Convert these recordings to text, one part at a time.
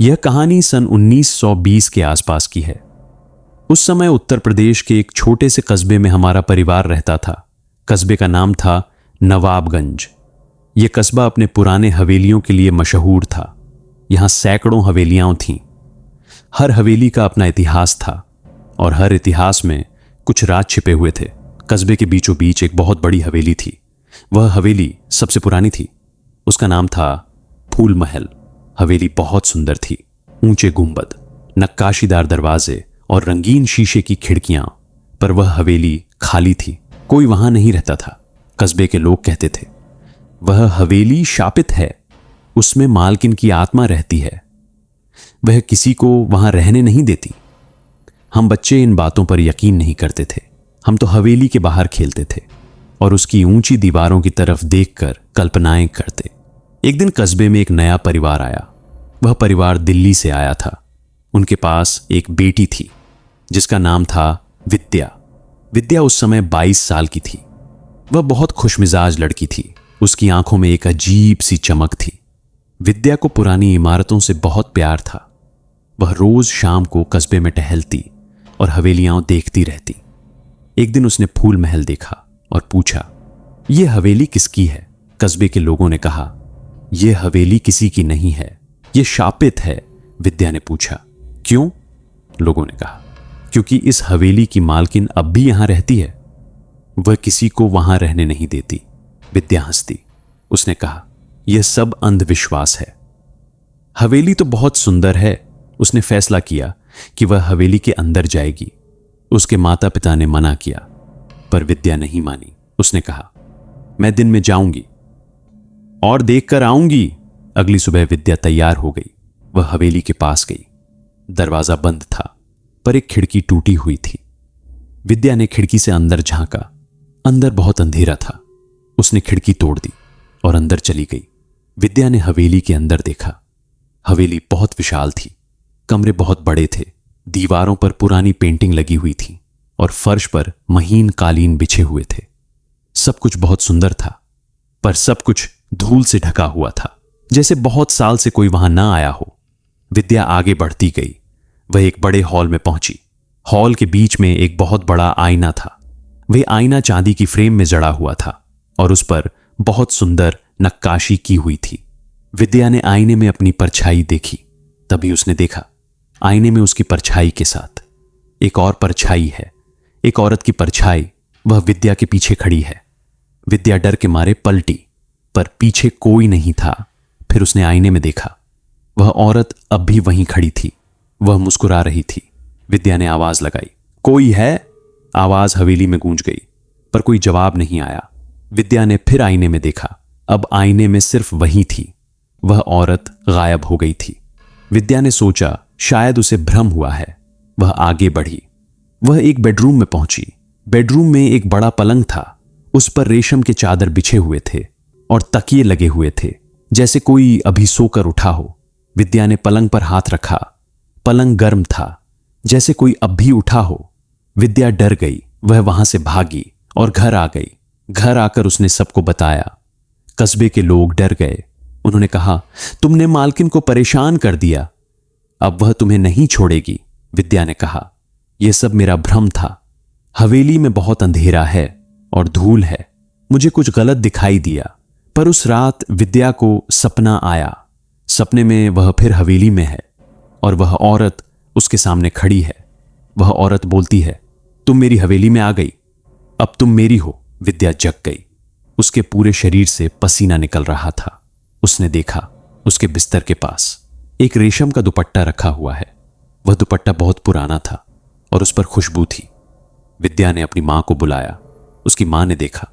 यह कहानी सन 1920 के आसपास की है। उस समय उत्तर प्रदेश के एक छोटे से कस्बे में हमारा परिवार रहता था। कस्बे का नाम था नवाबगंज। यह कस्बा अपने पुराने हवेलियों के लिए मशहूर था। यहां सैकड़ों हवेलियां थीं। हर हवेली का अपना इतिहास था और हर इतिहास में कुछ राज छिपे हुए थे। कस्बे के बीचों बीच एक बहुत बड़ी हवेली थी। वह हवेली सबसे पुरानी थी। उसका नाम था फूल महल। हवेली बहुत सुंदर थी। ऊंचे गुंबद, नक्काशीदार दरवाजे और रंगीन शीशे की खिड़कियां। पर वह हवेली खाली थी। कोई वहां नहीं रहता था। कस्बे के लोग कहते थे, वह हवेली शापित है, उसमें मालकिन की आत्मा रहती है, वह किसी को वहां रहने नहीं देती। हम बच्चे इन बातों पर यकीन नहीं करते थे। हम तो हवेली के बाहर खेलते थे और उसकी ऊंची दीवारों की तरफ देखकर कल्पनाएं करते। एक दिन कस्बे में एक नया परिवार आया। वह परिवार दिल्ली से आया था। उनके पास एक बेटी थी जिसका नाम था विद्या। विद्या उस समय 22 साल की थी। वह बहुत खुशमिजाज लड़की थी। उसकी आंखों में एक अजीब सी चमक थी। विद्या को पुरानी इमारतों से बहुत प्यार था। वह रोज शाम को कस्बे में टहलती और हवेलियां देखती रहती। एक दिन उसने फूल महल देखा और पूछा, यह हवेली किसकी है? कस्बे के लोगों ने कहा, यह हवेली किसी की नहीं है, यह शापित है। विद्या ने पूछा, क्यों? लोगों ने कहा, क्योंकि इस हवेली की मालकिन अब भी यहां रहती है, वह किसी को वहां रहने नहीं देती। विद्या हंसती। उसने कहा, यह सब अंधविश्वास है। हवेली तो बहुत सुंदर है। उसने फैसला किया कि वह हवेली के अंदर जाएगी। उसके माता पिता ने मना किया, पर विद्या नहीं मानी। उसने कहा, मैं दिन में जाऊंगी और देख कर आऊंगी। अगली सुबह विद्या तैयार हो गई। वह हवेली के पास गई। दरवाजा बंद था, पर एक खिड़की टूटी हुई थी। विद्या ने खिड़की से अंदर झांका। अंदर बहुत अंधेरा था। उसने खिड़की तोड़ दी और अंदर चली गई। विद्या ने हवेली के अंदर देखा। हवेली बहुत विशाल थी। कमरे बहुत बड़े थे। दीवारों पर पुरानी पेंटिंग लगी हुई थी और फर्श पर महीन कालीन बिछे हुए थे। सब कुछ बहुत सुंदर था, पर सब कुछ धूल से ढका हुआ था, जैसे बहुत साल से कोई वहां ना आया हो। विद्या आगे बढ़ती गई। वह एक बड़े हॉल में पहुंची। हॉल के बीच में एक बहुत बड़ा आईना था। वह आईना चांदी की फ्रेम में जड़ा हुआ था और उस पर बहुत सुंदर नक्काशी की हुई थी। विद्या ने आईने में अपनी परछाई देखी। तभी उसने देखा, आईने में उसकी परछाई के साथ एक और परछाई है। एक औरत की परछाई। वह विद्या के पीछे खड़ी है। विद्या डर के मारे पलटी, पर पीछे कोई नहीं था। फिर उसने आईने में देखा। वह औरत अब भी वहीं खड़ी थी। वह मुस्कुरा रही थी। विद्या ने आवाज लगाई, कोई है? आवाज हवेली में गूंज गई, पर कोई जवाब नहीं आया। विद्या ने फिर आईने में देखा। अब आईने में सिर्फ वही थी। वह औरत गायब हो गई थी। विद्या ने सोचा शायद उसे भ्रम हुआ है। वह आगे बढ़ी। वह एक बेडरूम में पहुंची। बेडरूम में एक बड़ा पलंग था। उस पर रेशम के चादर बिछे हुए थे और तकिए लगे हुए थे, जैसे कोई अभी सोकर उठा हो। विद्या ने पलंग पर हाथ रखा। पलंग गर्म था, जैसे कोई अब भी उठा हो। विद्या डर गई। वह वहां से भागी और घर आ गई। घर आकर उसने सबको बताया। कस्बे के लोग डर गए। उन्होंने कहा, तुमने मालकिन को परेशान कर दिया, अब वह तुम्हें नहीं छोड़ेगी। विद्या ने कहा, यह सब मेरा भ्रम था। हवेली में बहुत अंधेरा है और धूल है। मुझे कुछ गलत दिखाई दिया। पर उस रात विद्या को सपना आया। सपने में वह फिर हवेली में है और वह औरत उसके सामने खड़ी है। वह औरत बोलती है, तुम मेरी हवेली में आ गई, अब तुम मेरी हो। विद्या जग गई। उसके पूरे शरीर से पसीना निकल रहा था। उसने देखा, उसके बिस्तर के पास एक रेशम का दुपट्टा रखा हुआ है। वह दुपट्टा बहुत पुराना था और उस पर खुशबू थी। विद्या ने अपनी मां को बुलाया। उसकी मां ने देखा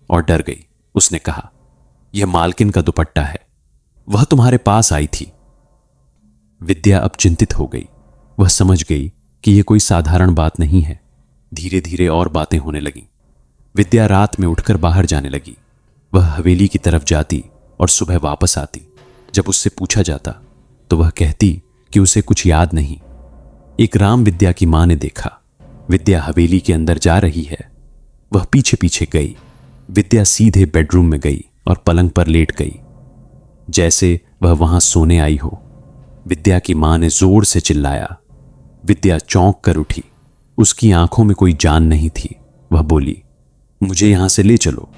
और डर गई। उसने कहा, यह मालकिन का दुपट्टा है, वह तुम्हारे पास आई थी। विद्या अब चिंतित हो गई। वह समझ गई कि यह कोई साधारण बात नहीं है। धीरे धीरे और बातें होने लगीं। विद्या रात में उठकर बाहर जाने लगी। वह हवेली की तरफ जाती और सुबह वापस आती। जब उससे पूछा जाता तो वह कहती कि उसे कुछ याद नहीं। एक राम विद्या की मां ने देखा। विद्या हवेली के अंदर जा रही है। वह पीछे पीछे गई। विद्या सीधे बेडरूम में गई और पलंग पर लेट गई, जैसे वह वहां सोने आई हो। विद्या की मां ने जोर से चिल्लाया। विद्या चौंक कर उठी। उसकी आंखों में कोई जान नहीं थी। वह बोली, मुझे यहां से ले चलो,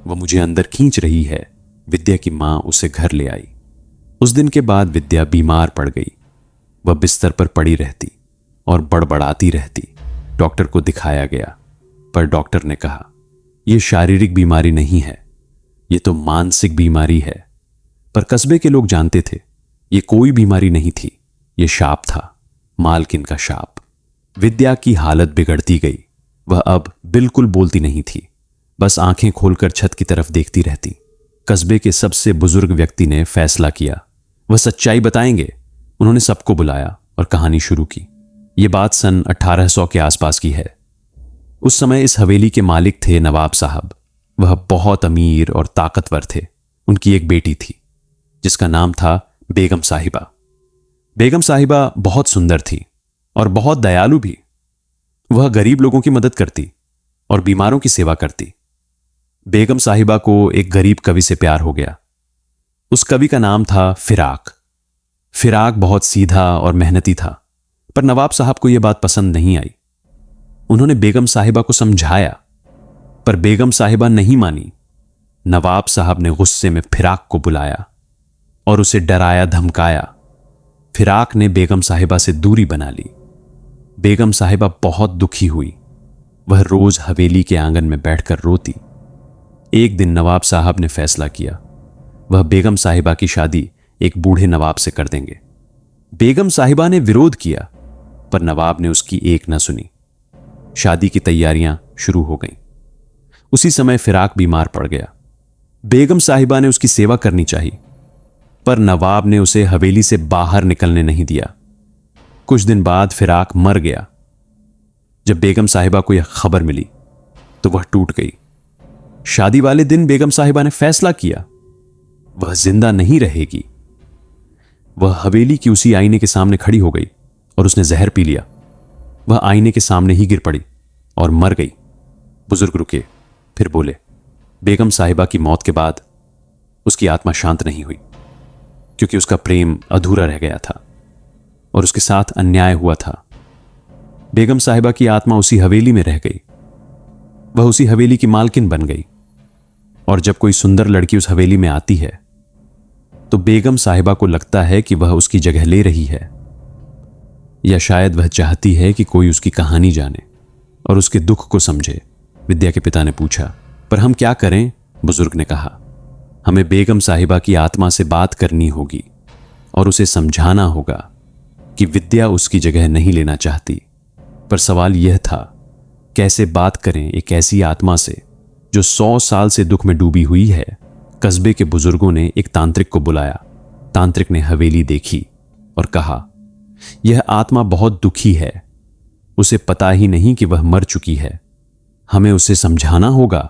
वह मुझे अंदर खींच रही है। विद्या की मां उसे घर ले आई। उस दिन के बाद विद्या बीमार पड़ गई। वह बिस्तर पर पड़ी रहती और बड़बड़ाती रहती। डॉक्टर को दिखाया गया, पर डॉक्टर ने कहा, यह शारीरिक बीमारी नहीं है, यह तो मानसिक बीमारी है। पर कस्बे के लोग जानते थे यह कोई बीमारी नहीं थी, यह शाप था, मालकिन का शाप। विद्या की हालत बिगड़ती गई। वह अब बिल्कुल बोलती नहीं थी, बस आंखें खोलकर छत की तरफ देखती रहती। कस्बे के सबसे बुजुर्ग व्यक्ति ने फैसला किया, वह सच्चाई बताएंगे। उन्होंने सबको बुलाया और कहानी शुरू की। यह बात सन 1800 के आसपास की है। उस समय इस हवेली के मालिक थे नवाब साहब। वह बहुत अमीर और ताकतवर थे। उनकी एक बेटी थी जिसका नाम था बेगम साहिबा। बेगम साहिबा बहुत सुंदर थी और बहुत दयालु भी। वह गरीब लोगों की मदद करती और बीमारों की सेवा करती। बेगम साहिबा को एक गरीब कवि से प्यार हो गया। उस कवि का नाम था फिराक। फिराक बहुत सीधा और मेहनती था, पर नवाब साहब को यह बात पसंद नहीं आई। उन्होंने बेगम साहिबा को समझाया, पर बेगम साहिबा नहीं मानी। नवाब साहब ने गुस्से में फिराक को बुलाया और उसे डराया धमकाया। फिराक ने बेगम साहिबा से दूरी बना ली। बेगम साहिबा बहुत दुखी हुई। वह रोज हवेली के आंगन में बैठकर रोती। एक दिन नवाब साहब ने फैसला किया, वह बेगम साहिबा की शादी एक बूढ़े नवाब से कर देंगे। बेगम साहिबा ने विरोध किया, पर नवाब ने उसकी एक न सुनी। शादी की तैयारियां शुरू हो गईं। उसी समय फिराक बीमार पड़ गया। बेगम साहिबा ने उसकी सेवा करनी चाहिए, पर नवाब ने उसे हवेली से बाहर निकलने नहीं दिया। कुछ दिन बाद फिराक मर गया। जब बेगम साहिबा को यह खबर मिली तो वह टूट गई। शादी वाले दिन बेगम साहिबा ने फैसला किया, वह जिंदा नहीं रहेगी। वह हवेली की उसी आईने के सामने खड़ी हो गई और उसने जहर पी लिया। वह आईने के सामने ही गिर पड़ी और मर गई। बुजुर्ग रुके, फिर बोले, बेगम साहिबा की मौत के बाद उसकी आत्मा शांत नहीं हुई, क्योंकि उसका प्रेम अधूरा रह गया था और उसके साथ अन्याय हुआ था। बेगम साहिबा की आत्मा उसी हवेली में रह गई। वह उसी हवेली की मालकिन बन गई। और जब कोई सुंदर लड़की उस हवेली में आती है तो बेगम साहिबा को लगता है कि वह उसकी जगह ले रही है, या शायद वह चाहती है कि कोई उसकी कहानी जाने और उसके दुख को समझे। विद्या के पिता ने पूछा, पर हम क्या करें? बुजुर्ग ने कहा, हमें बेगम साहिबा की आत्मा से बात करनी होगी और उसे समझाना होगा कि विद्या उसकी जगह नहीं लेना चाहती। पर सवाल यह था, कैसे बात करें एक ऐसी आत्मा से जो 100 साल से दुख में डूबी हुई है। कस्बे के बुजुर्गों ने एक तांत्रिक को बुलाया। तांत्रिक ने हवेली देखी और कहा, यह आत्मा बहुत दुखी है, उसे पता ही नहीं कि वह मर चुकी है, हमें उसे समझाना होगा।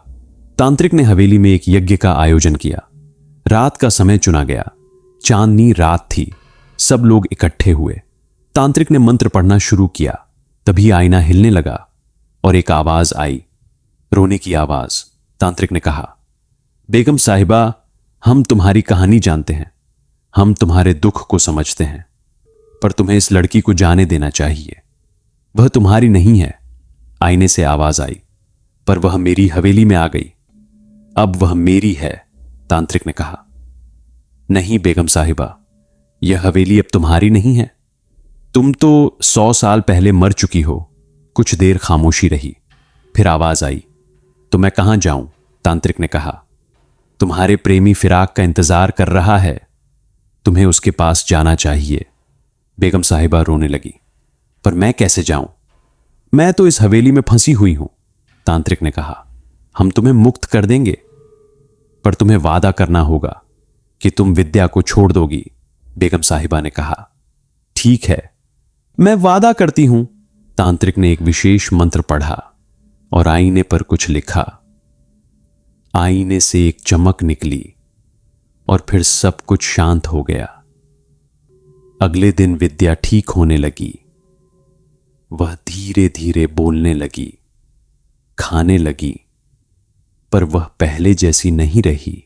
तांत्रिक ने हवेली में एक यज्ञ का आयोजन किया। रात का समय चुना गया। चांदनी रात थी। सब लोग इकट्ठे हुए। तांत्रिक ने मंत्र पढ़ना शुरू किया। तभी आईना हिलने लगा और एक आवाज आई, रोने की आवाज। तांत्रिक ने कहा, बेगम साहिबा, हम तुम्हारी कहानी जानते हैं, हम तुम्हारे दुख को समझते हैं, पर तुम्हें इस लड़की को जाने देना चाहिए। वह तुम्हारी नहीं है। आईने से आवाज आई, पर वह मेरी हवेली में आ गई, अब वह मेरी है। तांत्रिक ने कहा, नहीं बेगम साहिबा, यह हवेली अब तुम्हारी नहीं है। तुम तो 100 साल पहले मर चुकी हो। कुछ देर खामोशी रही, फिर आवाज आई, तो मैं कहां जाऊं? तांत्रिक ने कहा, तुम्हारे प्रेमी फिराक का इंतजार कर रहा है, तुम्हें उसके पास जाना चाहिए। बेगम साहिबा रोने लगी, पर मैं कैसे जाऊं? मैं तो इस हवेली में फंसी हुई हूं। तांत्रिक ने कहा, हम तुम्हें मुक्त कर देंगे, पर तुम्हें वादा करना होगा कि तुम विद्या को छोड़ दोगी। बेगम साहिबा ने कहा, ठीक है, मैं वादा करती हूं। तांत्रिक ने एक विशेष मंत्र पढ़ा और आईने पर कुछ लिखा। आईने से एक चमक निकली और फिर सब कुछ शांत हो गया। अगले दिन विद्या ठीक होने लगी। वह धीरे धीरे बोलने लगी, खाने लगी, पर वह पहले जैसी नहीं रही।